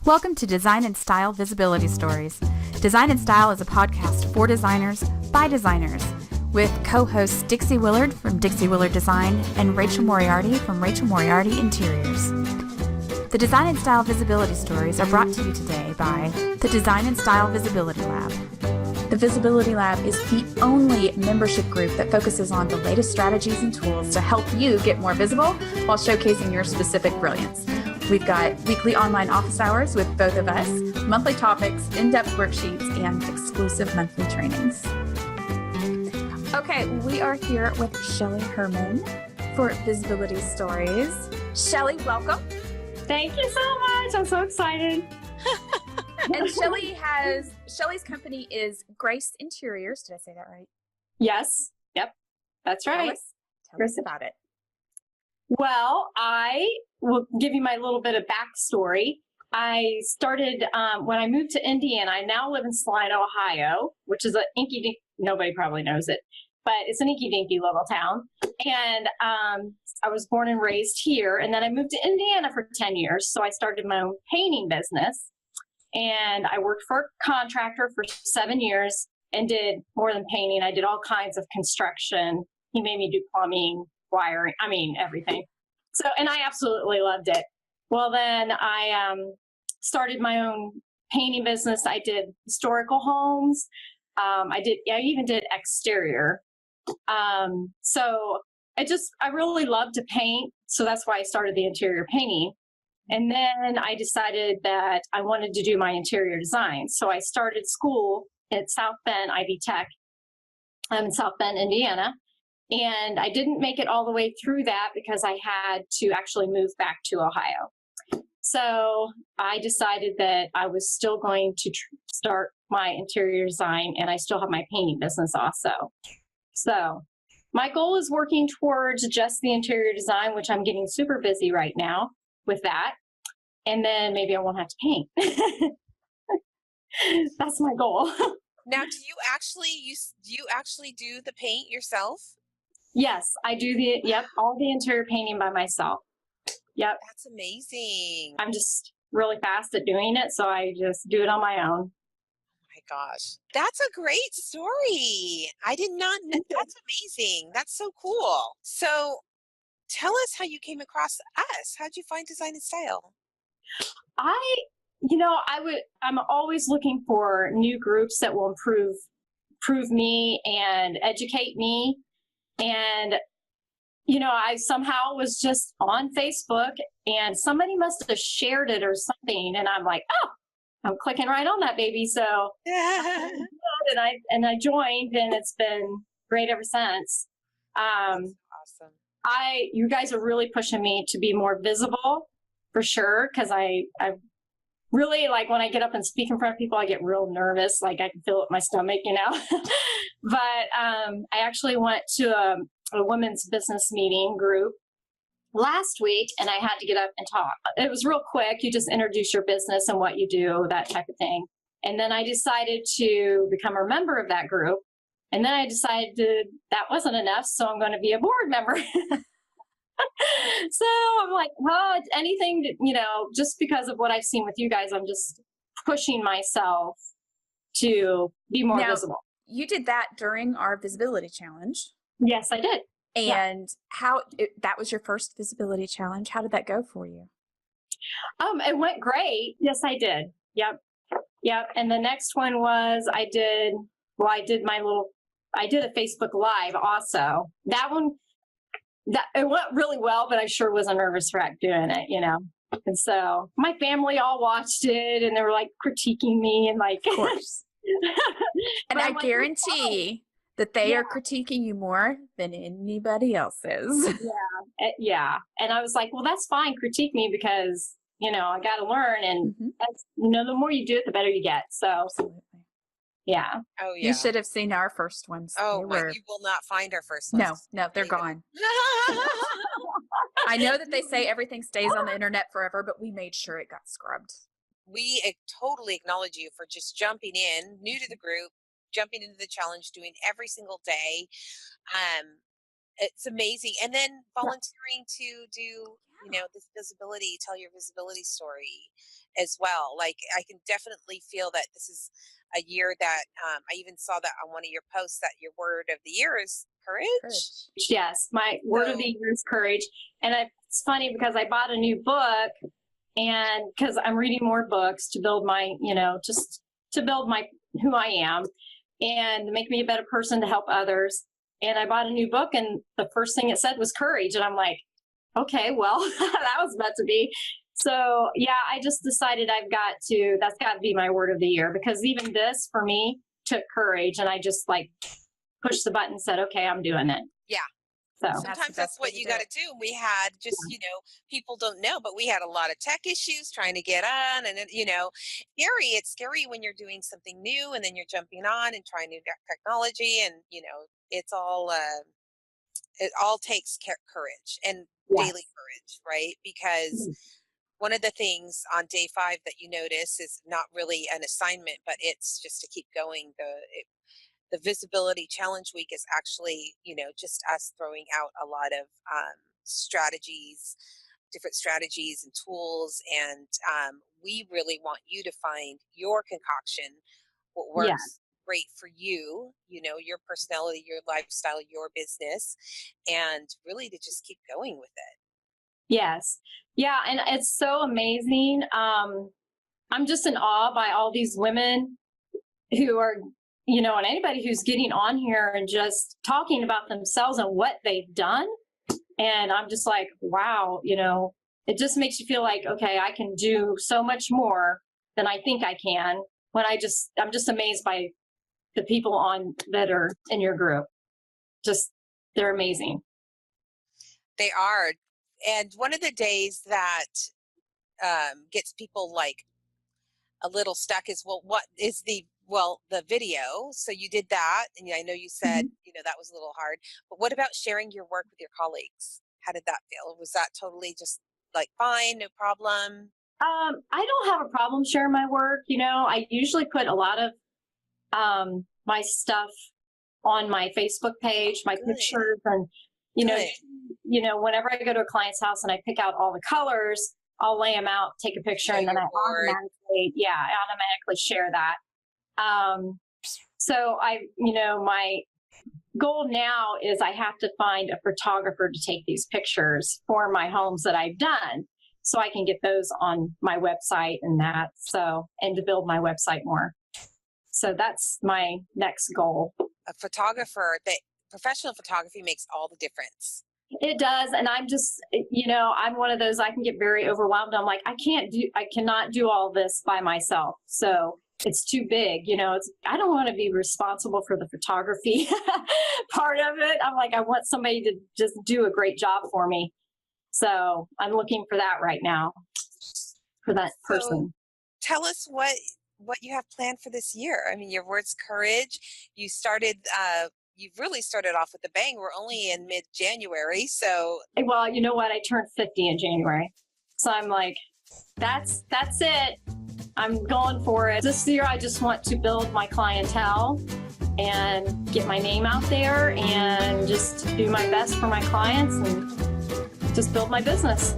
Welcome to Design and Style Visibility Stories. Design and Style is a podcast for designers by designers with co-hosts Dixie Willard from Dixie Willard Design and Rachel Moriarty from Rachel Moriarty Interiors. The Design and Style Visibility Stories are brought to you today by the Design and Style Visibility Lab. The Visibility Lab is the only membership group that focuses on the latest strategies and tools to help you get more visible while showcasing your specific brilliance. We've got weekly online office hours with both of us, monthly topics, in-depth worksheets, and exclusive monthly trainings. Okay, we are here with Shelly Herman for Visibility Stories. Shelly, welcome. Thank you so much. I'm so excited. And Shelly's company is Grace Interiors. Did I say that right? Yes. Yep. That's right. Tell us about it. Well, I will give you my little bit of backstory. I started when I moved to Indiana. I now live in Salina, Ohio, which is an inky-dinky, nobody probably knows it, but it's an inky-dinky little town. And I was born and raised here. And then I moved to Indiana for 10 years. So I started my own painting business. And I worked for a contractor for 7 years and did more than painting. I did all kinds of construction. He made me do plumbing, wiring, everything. So, and I absolutely loved it. Well, then I started my own painting business. I did historical homes. I even did exterior. So I really love to paint. So that's why I started the interior painting. And then I decided that I wanted to do my interior design. So I started school at South Bend Ivy Tech in South Bend, Indiana. And I didn't make it all the way through that because I had to actually move back to Ohio. So I decided that I was still going to start my interior design, and I still have my painting business also. So my goal is working towards just the interior design, which I'm getting super busy right now with that. And then maybe I won't have to paint. That's my goal. Now, do you actually do the paint yourself? Yes, I do all the interior painting by myself. Yep. That's amazing. I'm just really fast at doing it, so I just do it on my own. My gosh, that's a great story. I did not know. That's amazing. That's so cool. So tell us how you came across us. How'd you find Design and Style? I'm always looking for new groups that will improve me and educate me. And, I somehow was just on Facebook and somebody must have shared it or something. And I'm like, oh, I'm clicking right on that baby. So and I joined, and it's been great ever since. Awesome. You guys are really pushing me to be more visible for sure. Cause I really, like, when I get up and speak in front of people, I get real nervous. Like, I can feel it in my stomach, but I actually went to a women's business meeting group last week, and I had to get up and talk. It was real quick. You just introduce your business and what you do, that type of thing. And then I decided to become a member of that group. And then I decided that wasn't enough, so I'm going to be a board member. So I'm like, well, anything, just because of what I've seen with you guys, I'm just pushing myself to be more visible. You did that during our visibility challenge. Yes, I did. And that was your first visibility challenge. How did that go for you? It went great. Yes, I did. Yep. And the next one was I did a Facebook Live also. That one, it went really well, but I sure was a nervous wreck doing it, And so my family all watched it, and they were like critiquing me and like, of course. And I guarantee that they are critiquing you more than anybody else is. Yeah. And I was like, well, that's fine. Critique me because, I got to learn. And that's, the more you do it, the better you get. So, absolutely. Yeah. Oh, yeah. You should have seen our first ones. Oh, you will not find our first ones. No, they're gone. I know that they say everything stays on the internet forever, but we made sure it got scrubbed. We totally acknowledge you for just jumping in, new to the group, jumping into the challenge, doing every single day. It's amazing. And then volunteering to do, this visibility, tell your visibility story as well. Like, I can definitely feel that this is a year that I even saw that on one of your posts that your word of the year is courage. Yes, my word of the year is courage. And it's funny because I bought a new book, and because I'm reading more books to build my, just to build my who I am and make me a better person to help others. And I bought a new book, and the first thing it said was courage. And I'm like, okay, well, that was meant to be. So yeah, I just decided that's got to be my word of the year, because even this for me took courage, and I just like pushed the button and said, okay, I'm doing it. Yeah. So sometimes that's what you got to do. We had just, people don't know, but we had a lot of tech issues trying to get on, and scary. It's scary when you're doing something new and then you're jumping on and trying new technology, and it's all it all takes courage and daily courage, right? Because one of the things on day 5 that you notice is not really an assignment, but it's just to keep going. The visibility challenge week is actually, just us throwing out a lot of strategies, different strategies and tools. And we really want you to find your concoction, what works great for you, your personality, your lifestyle, your business, and really to just keep going with it. Yes. Yeah. And it's so amazing. I'm just in awe by all these women who are, and anybody who's getting on here and just talking about themselves and what they've done. And I'm just like, wow, it just makes you feel like, okay, I can do so much more than I think I can, when I'm just amazed by the people that are in your group. They're amazing. They are. And one of the days that gets people like a little stuck is, what is the video. So you did that, and I know you said that was a little hard, but what about sharing your work with your colleagues? How did that feel? Was that totally just like fine, no problem? I don't have a problem sharing my work. I usually put a lot of my stuff on my Facebook page, my pictures, and whenever I go to a client's house and I pick out all the colors, I'll lay them out, take a picture, and then I automatically share that. So my goal now is I have to find a photographer to take these pictures for my homes that I've done, so I can get those on my website and to build my website more. So that's my next goal. A photographer, professional photography makes all the difference. It does. And I'm just, I'm one of those, I can get very overwhelmed. I'm like, I cannot do all this by myself. So it's too big, I don't want to be responsible for the photography part of it. I'm like, I want somebody to just do a great job for me. So I'm looking for that right now, for that person. Tell us what you have planned for this year. I mean, your word's courage. You started, you've really started off with a bang. We're only in mid-January, so. Well, you know what? I turned 50 in January. So I'm like, that's it. I'm going for it. This year, I just want to build my clientele and get my name out there and just do my best for my clients and just build my business.